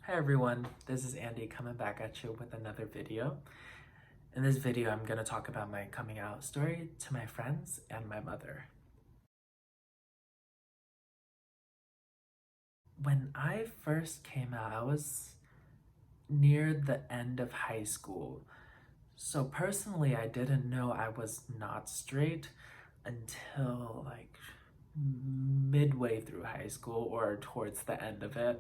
Hi everyone, this is Andy coming back at you with another video. In this video, I'm going to talk about my coming out story to my friends and my mother. When I first came out, I was near the end of high school. So personally, I didn't know I was not straight until like midway through high school or towards the end of it.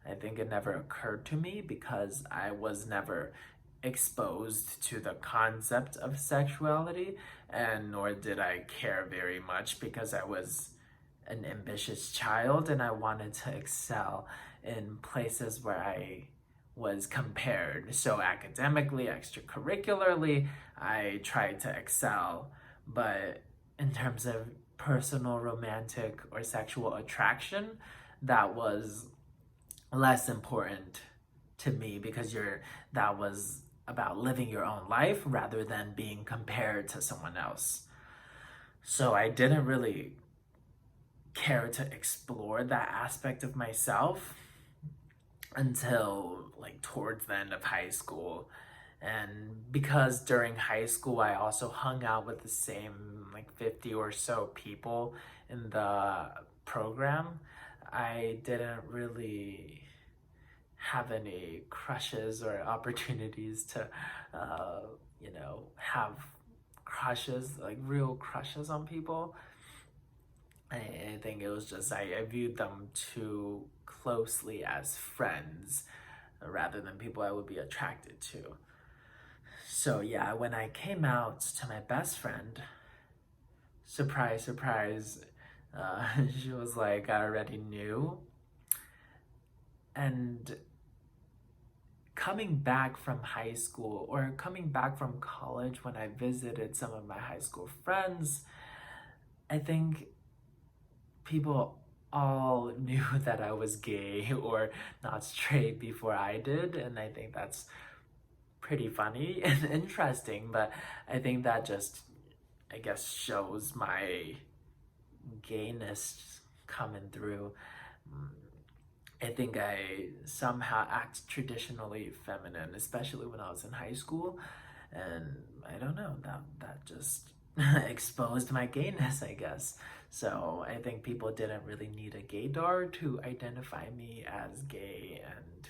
I think it never occurred to me because I was never exposed to the concept of sexuality, and nor did I care very much because I was an ambitious child and I wanted to excel in places where I was compared. So academically, extracurricularly, I tried to excel, but in terms of personal, romantic, or sexual attraction, that was less important to me because that was about living your own life rather than being compared to someone else. So I didn't really care to explore that aspect of myself until like towards the end of high school. And because during high school I also hung out with the same like 50 or so people in the program, I didn't really have any crushes or opportunities to, have crushes, like real crushes on people. I think it was just I viewed them too closely as friends rather than people I would be attracted to. So yeah, when I came out to my best friend, surprise, surprise, she was like, I already knew. And coming back from high school or coming back from college when I visited some of my high school friends, I think people all knew that I was gay or not straight before I did, and I think that's pretty funny and interesting, but I think that just, I guess, shows my gayness coming through. I think I somehow act traditionally feminine, especially when I was in high school. And I don't know, that just exposed my gayness, I guess. So I think people didn't really need a gaydar to identify me as gay, and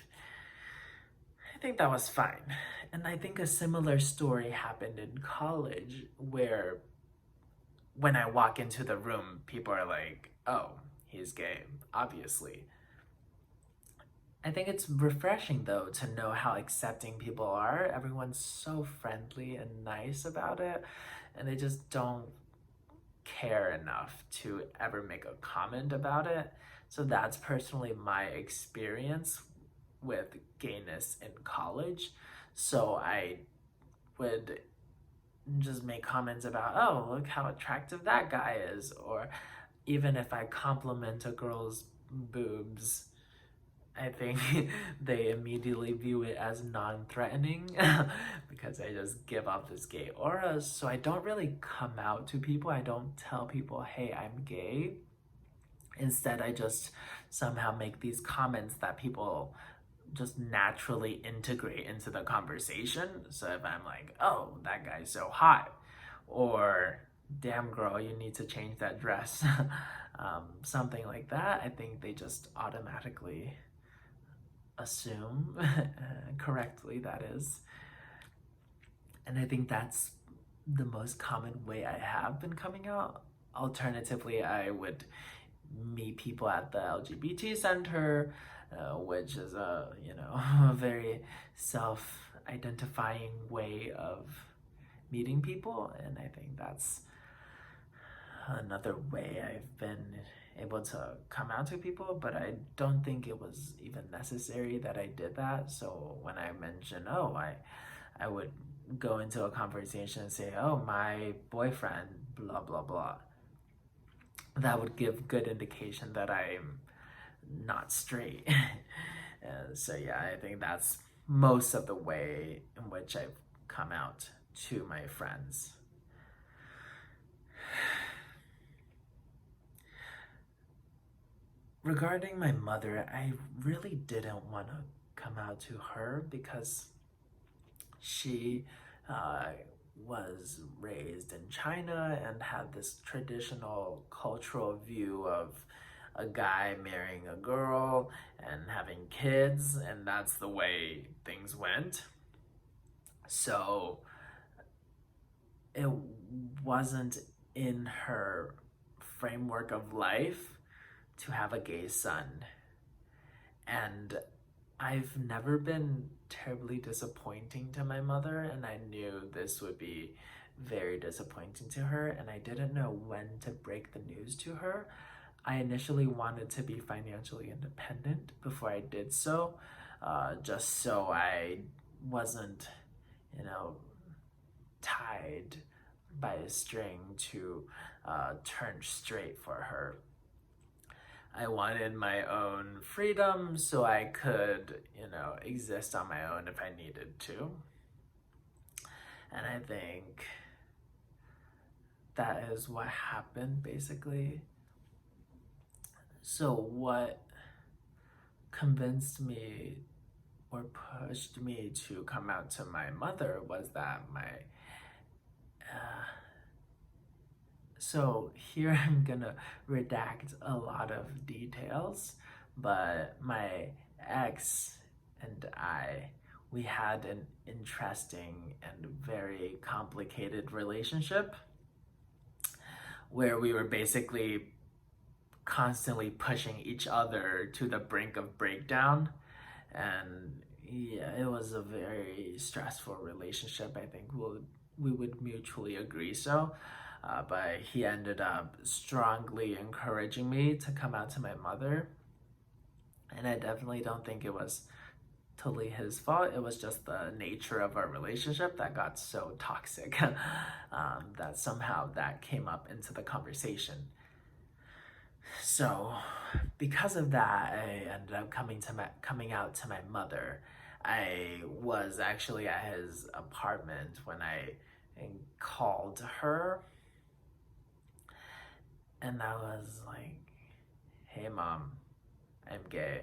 I think that was fine. And I think a similar story happened in college where when I walk into the room, people are like, oh, he's gay, obviously. I think it's refreshing though to know how accepting people are. Everyone's so friendly and nice about it, and they just don't care enough to ever make a comment about it. So that's personally my experience with gayness in college. So I would just make comments about, oh, look how attractive that guy is, or even if I compliment a girl's boobs, I think they immediately view it as non-threatening because I just give off this gay aura. So I don't really come out to people. I don't tell people, hey, I'm gay. Instead, I just somehow make these comments that people just naturally integrate into the conversation. So if I'm like, oh, that guy's so hot, or damn girl, you need to change that dress, something like that, I think they just automatically assume, correctly that is. And I think that's the most common way I have been coming out. Alternatively, I would meet people at the LGBT center, which is a very self-identifying way of meeting people, and I think that's another way I've been able to come out to people, but I don't think it was even necessary that I did that. So when I mentioned, oh, I would go into a conversation and say, oh, my boyfriend, blah, blah, blah. That would give good indication that I'm not straight. So yeah, I think that's most of the way in which I've come out to my friends. Regarding my mother, I really didn't want to come out to her because she was raised in China and had this traditional cultural view of a guy marrying a girl and having kids, and that's the way things went. So it wasn't in her framework of life to have a gay son. And I've never been terribly disappointing to my mother, and I knew this would be very disappointing to her, and I didn't know when to break the news to her. I initially wanted to be financially independent before I did so, just so I wasn't, tied by a string to turn straight for her. I wanted my own freedom so I could, exist on my own if I needed to. And I think that is what happened basically. So what convinced me or pushed me to come out to my mother was that so here I'm gonna redact a lot of details, but my ex and I, we had an interesting and very complicated relationship where we were basically constantly pushing each other to the brink of breakdown. And yeah, it was a very stressful relationship. I think we would mutually agree so. But he ended up strongly encouraging me to come out to my mother. And I definitely don't think it was totally his fault. It was just the nature of our relationship that got so toxic that somehow that came up into the conversation. So because of that, I ended up coming out to my mother. I was actually at his apartment when I called her, and I was like, "Hey mom, I'm gay."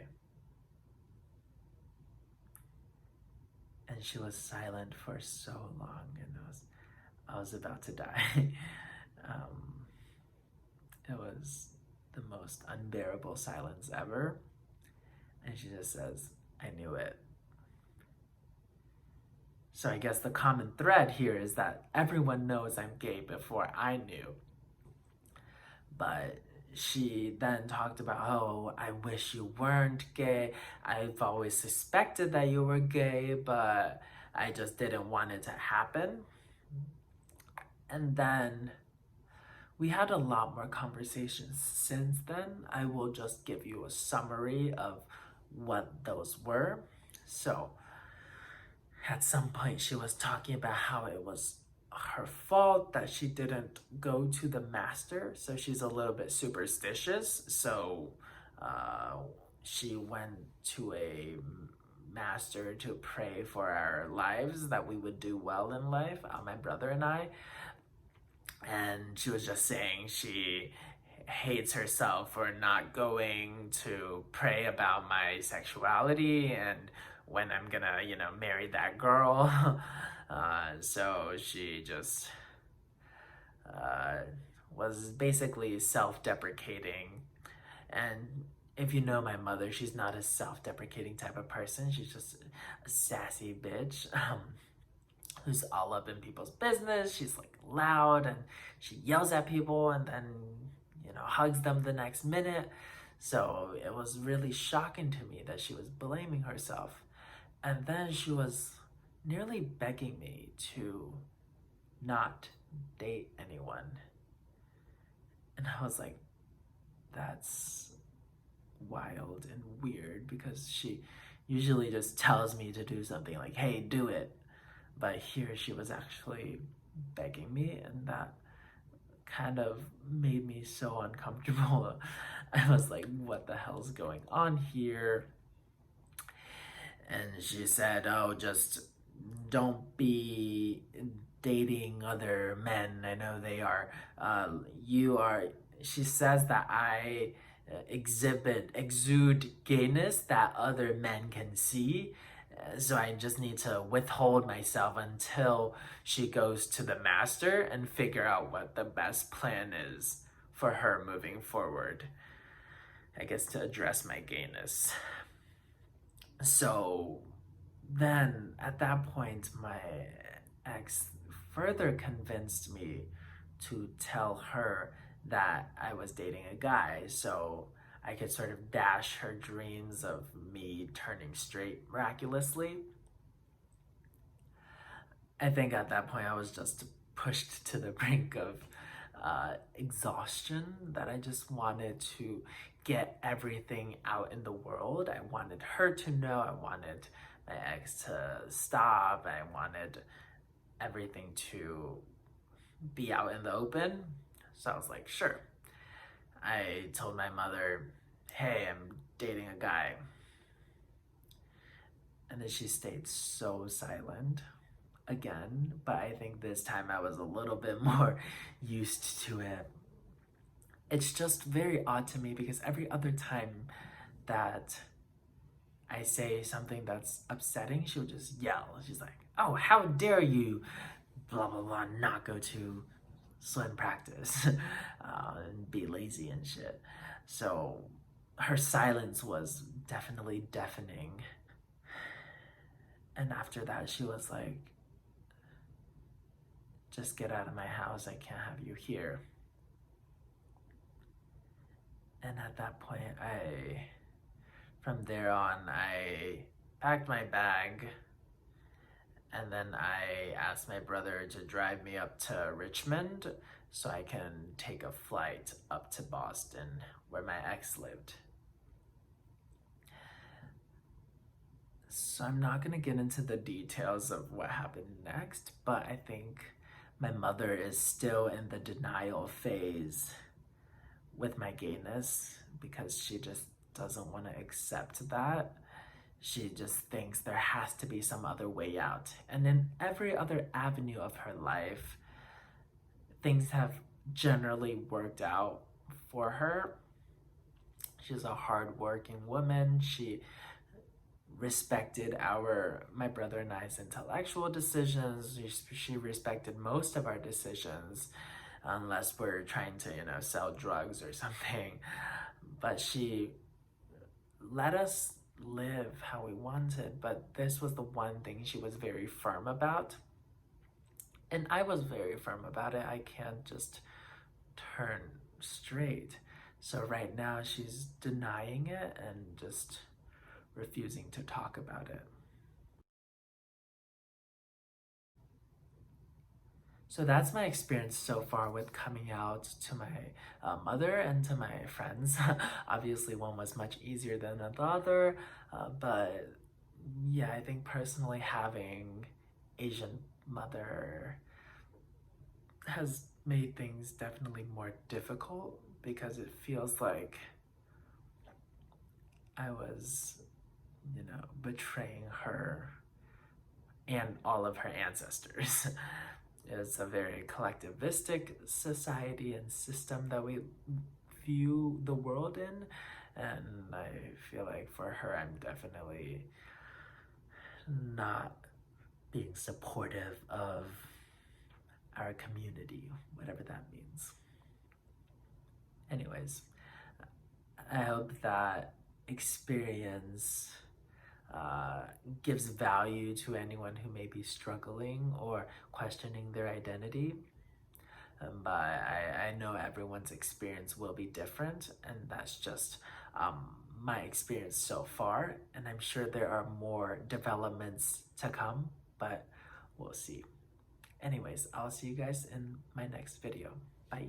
And she was silent for so long, and I was about to die. It was the most unbearable silence ever. And she just says, "I knew it." So I guess the common thread here is that everyone knows I'm gay before I knew. But she then talked about, "Oh, I wish you weren't gay. I've always suspected that you were gay, but I just didn't want it to happen." And then we had a lot more conversations since then. I will just give you a summary of what those were. So at some point she was talking about how it was her fault that she didn't go to the master. So she's a little bit superstitious. So she went to a master to pray for our lives, that we would do well in life, my brother and I. And she was just saying she hates herself for not going to pray about my sexuality and when I'm gonna, marry that girl. So she just was basically self-deprecating. And if you know my mother, she's not a self-deprecating type of person. She's just a sassy bitch. Who's all up in people's business. She's like loud and she yells at people and then, hugs them the next minute. So it was really shocking to me that she was blaming herself. And then she was nearly begging me to not date anyone. And I was like, that's wild and weird, because she usually just tells me to do something like, "Hey, do it." But here she was actually begging me, and that kind of made me so uncomfortable. I was like, what the hell's going on here? And she said, "Oh, just don't be dating other men. I know they are, she says that I exude gayness that other men can see. So I just need to withhold myself until she goes to the master and figure out what the best plan is for her moving forward. I guess to address my gayness. So then at that point, my ex further convinced me to tell her that I was dating a guy so I could sort of dash her dreams of me turning straight miraculously. I think at that point I was just pushed to the brink of exhaustion, that I just wanted to get everything out in the world. I wanted her to know, I wanted my ex to stop, I wanted everything to be out in the open. So I was like, sure. I told my mother, hey, I'm dating a guy. And then she stayed so silent again, but I think this time I was a little bit more used to it. It's just very odd to me because every other time that I say something that's upsetting, she'll just yell. She's like, oh, how dare you, blah, blah, blah, not go to swim practice and be lazy and shit. So her silence was definitely deafening. And after that, she was like, just get out of my house, I can't have you here. And at that point, from there on, I packed my bag, and then I asked my brother to drive me up to Richmond so I can take a flight up to Boston where my ex lived. So I'm not gonna get into the details of what happened next, but I think my mother is still in the denial phase with my gayness because she just doesn't want to accept that. She just thinks there has to be some other way out. And in every other avenue of her life, things have generally worked out for her. She's a hardworking woman. She respected my brother and I's intellectual decisions. She respected most of our decisions, unless we're trying to, sell drugs or something. But she let us live how we wanted, but this was the one thing she was very firm about. And I was very firm about it. I can't just turn straight. So right now she's denying it and just refusing to talk about it. So that's my experience so far with coming out to my mother and to my friends. Obviously, one was much easier than the other, but yeah, I think personally having Asian mother has made things definitely more difficult because it feels like I was, betraying her and all of her ancestors. It's a very collectivistic society and system that we view the world in, and I feel like for her, I'm definitely not being supportive of our community, whatever that means. Anyways, I hope that experience gives value to anyone who may be struggling or questioning their identity. But I know everyone's experience will be different, and that's just my experience so far. And I'm sure there are more developments to come, but we'll see. Anyways, I'll see you guys in my next video. Bye.